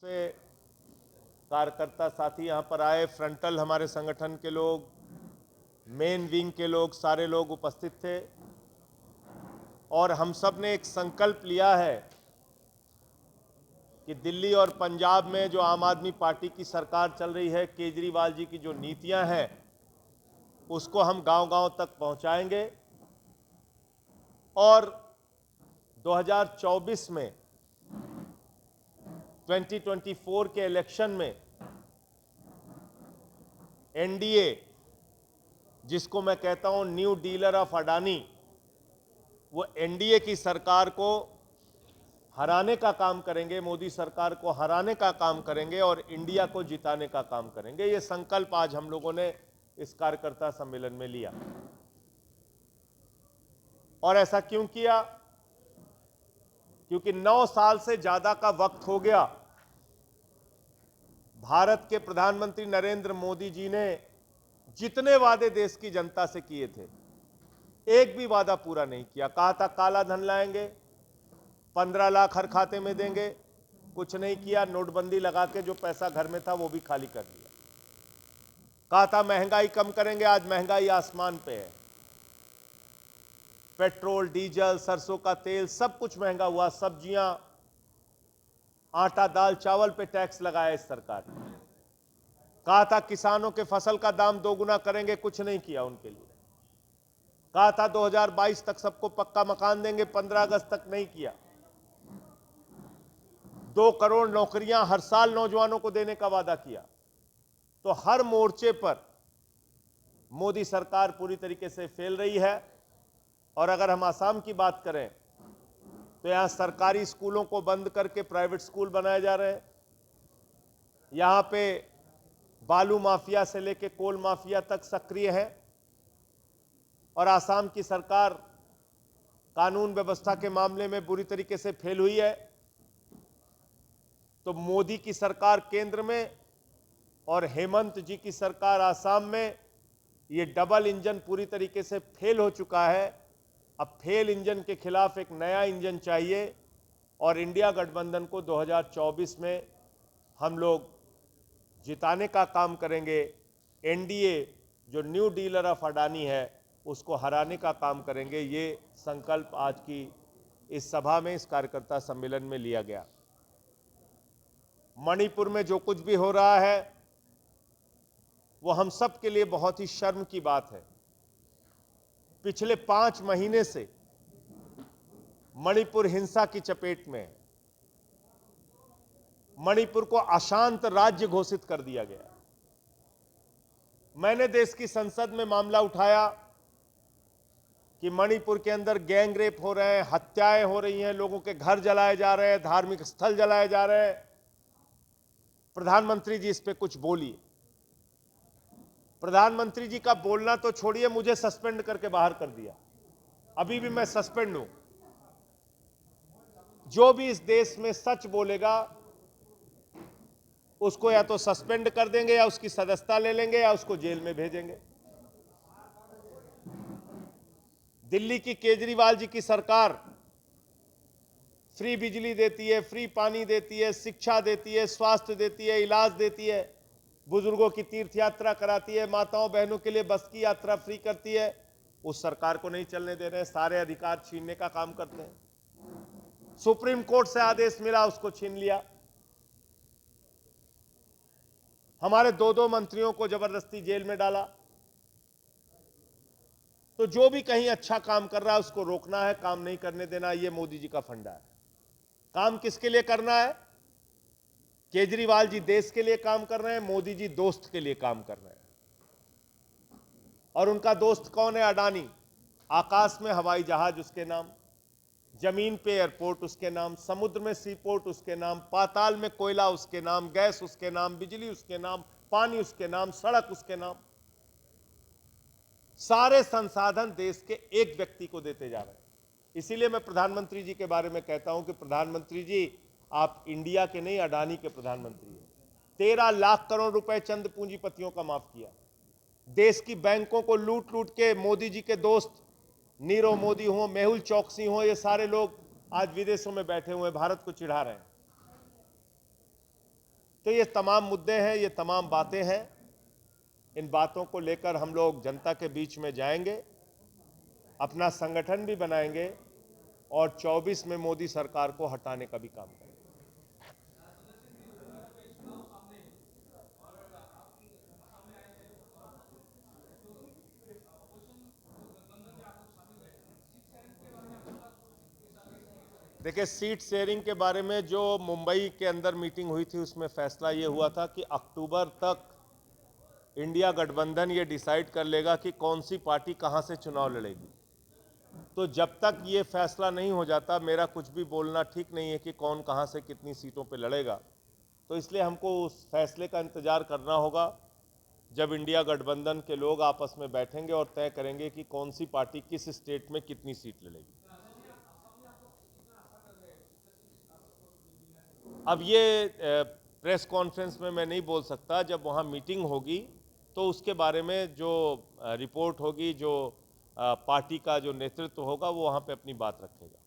पे कार्यकर्ता साथी यहाँ पर आए, फ्रंटल हमारे संगठन के लोग, मेन विंग के लोग, सारे लोग उपस्थित थे और हम सब ने एक संकल्प लिया है कि दिल्ली और पंजाब में जो आम आदमी पार्टी की सरकार चल रही है, केजरीवाल जी की जो नीतियां हैं, उसको हम गांव-गांव तक पहुंचाएंगे और 2024 में 2024 के इलेक्शन में एनडीए, जिसको मैं कहता हूं न्यू डीलर ऑफ अडानी, वो एनडीए की सरकार को हराने का काम करेंगे, मोदी सरकार को हराने का काम करेंगे और इंडिया को जिताने का काम करेंगे। ये संकल्प आज हम लोगों ने इस कार्यकर्ता सम्मेलन में लिया। और ऐसा क्यों किया? क्योंकि 9 साल से ज्यादा का वक्त हो गया भारत के प्रधानमंत्री नरेंद्र मोदी जी ने जितने वादे देश की जनता से किए थे, एक भी वादा पूरा नहीं किया। कहा था काला धन लाएंगे, 15 लाख हर खाते में देंगे, कुछ नहीं किया। नोटबंदी लगा के जो पैसा घर में था वो भी खाली कर दिया। कहा था महंगाई कम करेंगे, आज महंगाई आसमान पे है। पेट्रोल, डीजल, सरसों का तेल सब कुछ महंगा हुआ। सब्जियां, आटा, दाल, चावल पे टैक्स लगाया इस सरकार ने। कहा था किसानों के फसल का दाम दोगुना करेंगे, कुछ नहीं किया उनके लिए। कहा था 2022 तक सबको पक्का मकान देंगे, 15 अगस्त तक नहीं किया। 2 करोड़ नौकरियां हर साल नौजवानों को देने का वादा किया। तो हर मोर्चे पर मोदी सरकार पूरी तरीके से फेल रही है। और अगर हम आसाम की बात करें तो यहां सरकारी स्कूलों को बंद करके प्राइवेट स्कूल बनाए जा रहे हैं। यहां पे बालू माफिया से लेकर कोल माफिया तक सक्रिय है और आसाम की सरकार कानून व्यवस्था के मामले में बुरी तरीके से फेल हुई है। तो मोदी की सरकार केंद्र में और हेमंत जी की सरकार आसाम में, ये डबल इंजन पूरी तरीके से फेल हो चुका है। अब फेल इंजन के खिलाफ एक नया इंजन चाहिए और इंडिया गठबंधन को 2024 में हम लोग जिताने का काम करेंगे। एनडीए जो न्यू डीलर ऑफ अडानी है उसको हराने का काम करेंगे। ये संकल्प आज की इस सभा में, इस कार्यकर्ता सम्मेलन में लिया गया। मणिपुर में जो कुछ भी हो रहा है वो हम सब के लिए बहुत ही शर्म की बात है। पिछले 5 महीने से मणिपुर हिंसा की चपेट में है। मणिपुर को अशांत राज्य घोषित कर दिया गया। मैंने देश की संसद में मामला उठाया कि मणिपुर के अंदर गैंग रेप हो रहे हैं, हत्याएं हो रही हैं, लोगों के घर जलाए जा रहे हैं, धार्मिक स्थल जलाए जा रहे हैं। प्रधानमंत्री जी इस पे कुछ बोलिए। प्रधानमंत्री जी का बोलना तो छोड़िए, मुझे सस्पेंड करके बाहर कर दिया। अभी भी मैं सस्पेंड हूं। जो भी इस देश में सच बोलेगा उसको या तो सस्पेंड कर देंगे या उसकी सदस्यता ले लेंगे या उसको जेल में भेजेंगे। दिल्ली की केजरीवाल जी की सरकार फ्री बिजली देती है, फ्री पानी देती है, शिक्षा देती है, स्वास्थ्य देती है, इलाज देती है, बुजुर्गों की तीर्थ यात्रा कराती है, माताओं बहनों के लिए बस की यात्रा फ्री करती है। उस सरकार को नहीं चलने दे रहे हैं, सारे अधिकार छीनने का काम करते हैं। सुप्रीम कोर्ट से आदेश मिला, उसको छीन लिया। हमारे 2-2 मंत्रियों को जबरदस्ती जेल में डाला। तो जो भी कहीं अच्छा काम कर रहा है उसको रोकना है, काम नहीं करने देना। ये मोदी जी का फंडा है। काम किसके लिए करना है? केजरीवाल जी देश के लिए काम कर रहे हैं, मोदी जी दोस्त के लिए काम कर रहे हैं। और उनका दोस्त कौन है? अडानी। आकाश में हवाई जहाज उसके नाम, जमीन पे एयरपोर्ट उसके नाम, समुद्र में सी पोर्ट उसके नाम, पाताल में कोयला उसके नाम, गैस उसके नाम, बिजली उसके नाम, पानी उसके नाम, सड़क उसके नाम। सारे संसाधन देश के एक व्यक्ति को देते जा रहे हैं। इसीलिए मैं प्रधानमंत्री जी के बारे में कहता हूं कि प्रधानमंत्री जी आप इंडिया के नहीं, अडानी के प्रधानमंत्री हैं। 13 लाख करोड़ रुपए चंद पूंजीपतियों का माफ किया। देश की बैंकों को लूट लूट के मोदी जी के दोस्त नीरव मोदी हो, मेहुल चौकसी हो, ये सारे लोग आज विदेशों में बैठे हुए भारत को चिढ़ा रहे हैं। तो ये तमाम मुद्दे हैं, ये तमाम बातें हैं। इन बातों को लेकर हम लोग जनता के बीच में जाएंगे, अपना संगठन भी बनाएंगे और 24 में मोदी सरकार को हटाने का भी काम करेंगे। देखिए, सीट शेयरिंग के बारे में जो मुंबई के अंदर मीटिंग हुई थी उसमें फैसला ये हुआ था कि अक्टूबर तक इंडिया गठबंधन ये डिसाइड कर लेगा कि कौन सी पार्टी कहां से चुनाव लड़ेगी। तो जब तक ये फैसला नहीं हो जाता मेरा कुछ भी बोलना ठीक नहीं है कि कौन कहां से कितनी सीटों पे लड़ेगा। तो इसलिए हमको उस फैसले का इंतजार करना होगा जब इंडिया गठबंधन के लोग आपस में बैठेंगे और तय करेंगे कि कौन सी पार्टी किस स्टेट में कितनी सीट लड़ेगी। अब ये प्रेस कॉन्फ्रेंस में मैं नहीं बोल सकता, जब वहाँ मीटिंग होगी तो उसके बारे में जो रिपोर्ट होगी, जो पार्टी का जो नेतृत्व होगा वो वहाँ पे अपनी बात रखेगा।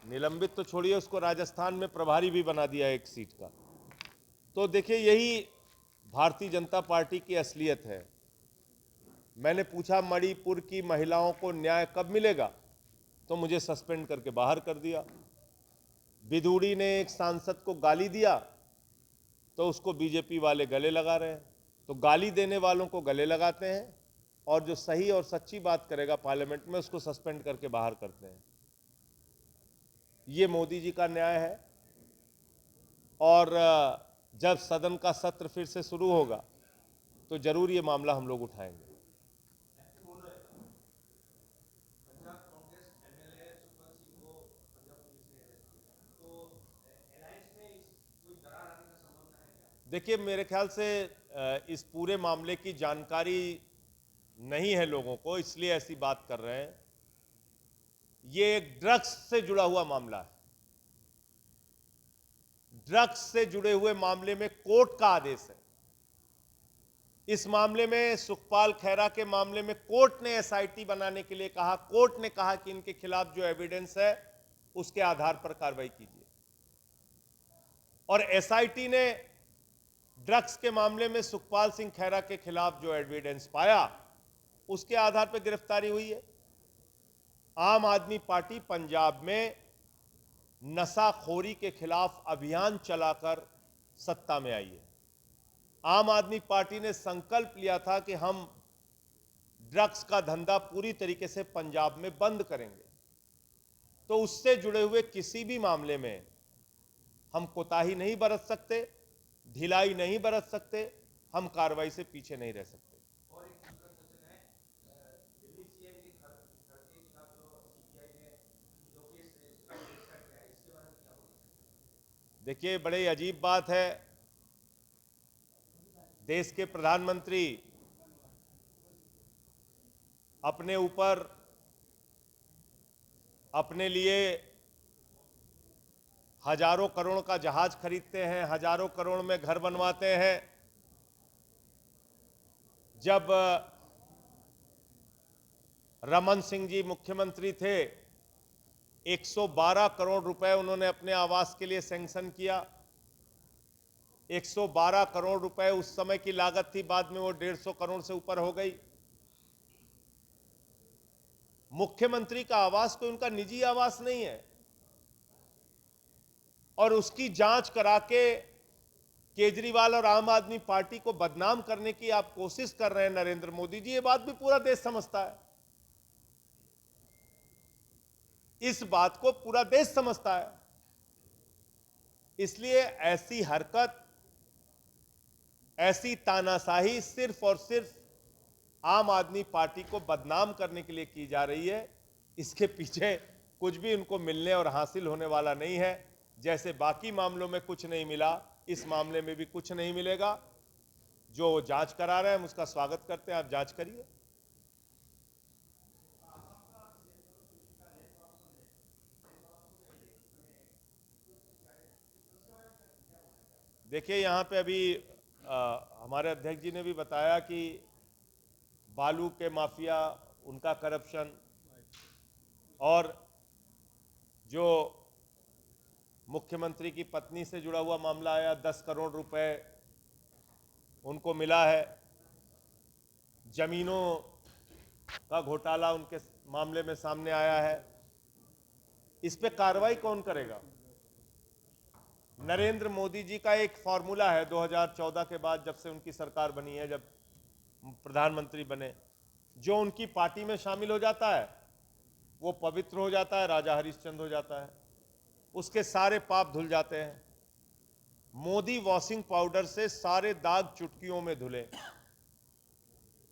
निलंबित तो छोड़िए, उसको राजस्थान में प्रभारी भी बना दिया एक सीट का। तो देखिए, यही भारतीय जनता पार्टी की असलियत है। मैंने पूछा मणिपुर की महिलाओं को न्याय कब मिलेगा, तो मुझे सस्पेंड करके बाहर कर दिया। बिधूड़ी ने एक सांसद को गाली दिया तो उसको बीजेपी वाले गले लगा रहे हैं। तो गाली देने वालों को गले लगाते हैं और जो सही और सच्ची बात करेगा पार्लियामेंट में उसको सस्पेंड करके बाहर करते हैं। ये मोदी जी का न्याय है। और जब सदन का सत्र फिर से शुरू होगा तो जरूर ये मामला हम लोग उठाएंगे। देखिए, मेरे ख्याल से इस पूरे मामले की जानकारी नहीं है लोगों को, इसलिए ऐसी बात कर रहे हैं। ये एक ड्रग्स से जुड़ा हुआ मामला है। ड्रग्स से जुड़े हुए मामले में कोर्ट का आदेश है। इस मामले में, सुखपाल खैरा के मामले में, कोर्ट ने एसआईटी बनाने के लिए कहा। कोर्ट ने कहा कि इनके खिलाफ जो एविडेंस है उसके आधार पर कार्रवाई कीजिए। और एसआईटी ने ड्रग्स के मामले में सुखपाल सिंह खैरा के खिलाफ जो एविडेंस पाया उसके आधार पर गिरफ्तारी हुई है। आम आदमी पार्टी पंजाब में नशाखोरी के खिलाफ अभियान चलाकर सत्ता में आई है। आम आदमी पार्टी ने संकल्प लिया था कि हम ड्रग्स का धंधा पूरी तरीके से पंजाब में बंद करेंगे। तो उससे जुड़े हुए किसी भी मामले में हम कोताही नहीं बरत सकते, ढिलाई नहीं बरत सकते, हम कार्रवाई से पीछे नहीं रह सकते। देखिए, बड़े अजीब बात है, देश के प्रधानमंत्री अपने ऊपर, अपने लिए हजारों करोड़ का जहाज खरीदते हैं, हजारों करोड़ में घर बनवाते हैं। जब रमन सिंह जी मुख्यमंत्री थे 112 करोड़ रुपए उन्होंने अपने आवास के लिए सैंक्शन किया। 112 करोड़ रुपए उस समय की लागत थी, बाद में वो 150 करोड़ से ऊपर हो गई। मुख्यमंत्री का आवास कोई उनका निजी आवास नहीं है और उसकी जांच करा के केजरीवाल और आम आदमी पार्टी को बदनाम करने की आप कोशिश कर रहे हैं नरेंद्र मोदी जी, ये बात भी पूरा देश समझता है। इस बात को पूरा देश समझता है। इसलिए ऐसी हरकत, ऐसी तानाशाही सिर्फ और सिर्फ आम आदमी पार्टी को बदनाम करने के लिए की जा रही है। इसके पीछे कुछ भी उनको मिलने और हासिल होने वाला नहीं है। जैसे बाकी मामलों में कुछ नहीं मिला, इस मामले में भी कुछ नहीं मिलेगा। जो जांच करा रहे हैं हम उसका स्वागत करते हैं, आप जांच करिए। देखिए, यहाँ पे अभी हमारे अध्यक्ष जी ने भी बताया कि बालू के माफिया, उनका करप्शन, और जो मुख्यमंत्री की पत्नी से जुड़ा हुआ मामला आया, 10 करोड़ रुपए उनको मिला है, जमीनों का घोटाला उनके मामले में सामने आया है। इस पे कार्रवाई कौन करेगा? नरेंद्र मोदी जी का एक फॉर्मूला है 2014 के बाद, जब से उनकी सरकार बनी है, जब प्रधानमंत्री बने, जो उनकी पार्टी में शामिल हो जाता है वो पवित्र हो जाता है, राजा हरिश्चंद्र हो जाता है, उसके सारे पाप धुल जाते हैं। मोदी वॉशिंग पाउडर से सारे दाग चुटकियों में धुले।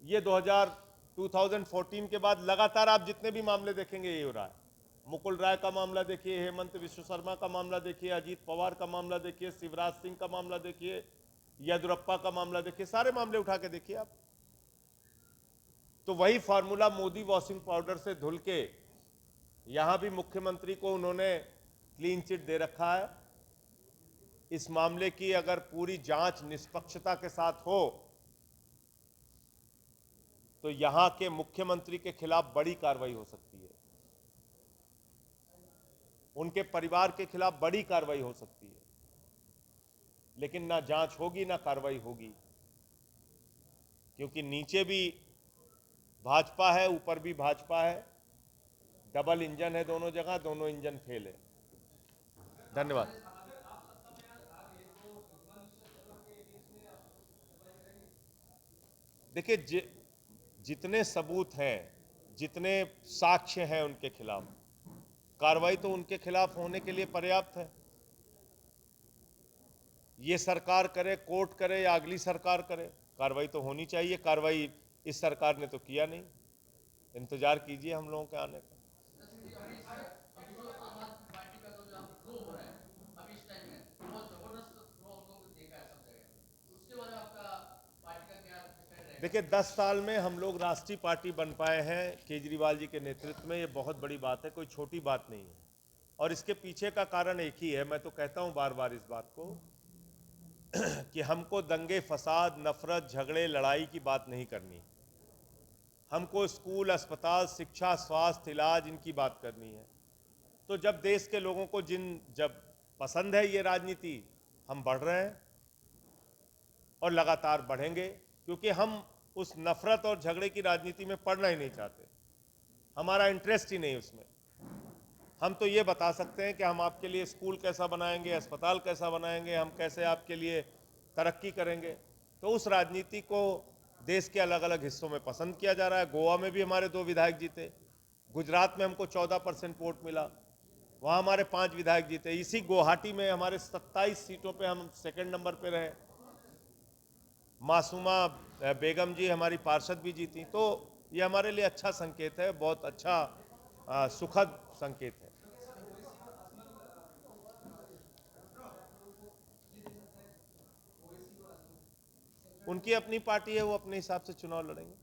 ये 2014 के बाद लगातार आप जितने भी मामले देखेंगे ये हो रहा है। मुकुल राय का मामला देखिए, हेमंत विश्व शर्मा का मामला देखिए, अजीत पवार का मामला देखिए, शिवराज सिंह का मामला देखिए, येदियुरप्पा का मामला देखिए, सारे मामले उठा के देखिए आप। तो वही फॉर्मूला मोदी वॉशिंग पाउडर से धुल के यहां भी मुख्यमंत्री को उन्होंने क्लीन चिट दे रखा है। इस मामले की अगर पूरी जांच निष्पक्षता के साथ हो तो यहां के मुख्यमंत्री के खिलाफ बड़ी कार्रवाई हो सकती है, उनके परिवार के खिलाफ बड़ी कार्रवाई हो सकती है, लेकिन ना जांच होगी ना कार्रवाई होगी, क्योंकि नीचे भी भाजपा है, ऊपर भी भाजपा है, डबल इंजन है दोनों जगह, दोनों इंजन फेल है। धन्यवाद। देखिए, जितने सबूत हैं, जितने साक्ष्य हैं उनके खिलाफ, कार्रवाई तो उनके खिलाफ होने के लिए पर्याप्त है। ये सरकार करे, कोर्ट करे या अगली सरकार करे, कार्रवाई तो होनी चाहिए। कार्रवाई इस सरकार ने तो किया नहीं। इंतजार कीजिए हम लोगों के आने का। देखिए, 10 साल में हम लोग राष्ट्रीय पार्टी बन पाए हैं केजरीवाल जी के नेतृत्व में, ये बहुत बड़ी बात है, कोई छोटी बात नहीं है। और इसके पीछे का कारण एक ही है, मैं तो कहता हूं बार बार इस बात को कि हमको दंगे फसाद, नफरत, झगड़े, लड़ाई की बात नहीं करनी। हमको स्कूल, अस्पताल, शिक्षा, स्वास्थ्य, इलाज, इनकी बात करनी है। तो जब देश के लोगों को जब पसंद है ये राजनीति, हम बढ़ रहे हैं और लगातार बढ़ेंगे, क्योंकि हम उस नफरत और झगड़े की राजनीति में पड़ना ही नहीं चाहते। हमारा इंटरेस्ट ही नहीं उसमें। हम तो ये बता सकते हैं कि हम आपके लिए स्कूल कैसा बनाएंगे, अस्पताल कैसा बनाएंगे, हम कैसे आपके लिए तरक्की करेंगे। तो उस राजनीति को देश के अलग अलग हिस्सों में पसंद किया जा रहा है। गोवा में भी हमारे 2 विधायक जीते, गुजरात में हमको 14% वोट मिला, वहाँ हमारे 5 विधायक जीते। इसी गुवाहाटी में हमारे 27 सीटों पे हम सेकंड नंबर पे रहे। मासूमा बेगम जी हमारी पार्षद भी जीती। तो ये हमारे लिए अच्छा संकेत है, बहुत अच्छा सुखद संकेत है। उनकी अपनी पार्टी है, वो अपने हिसाब से चुनाव लड़ेंगे।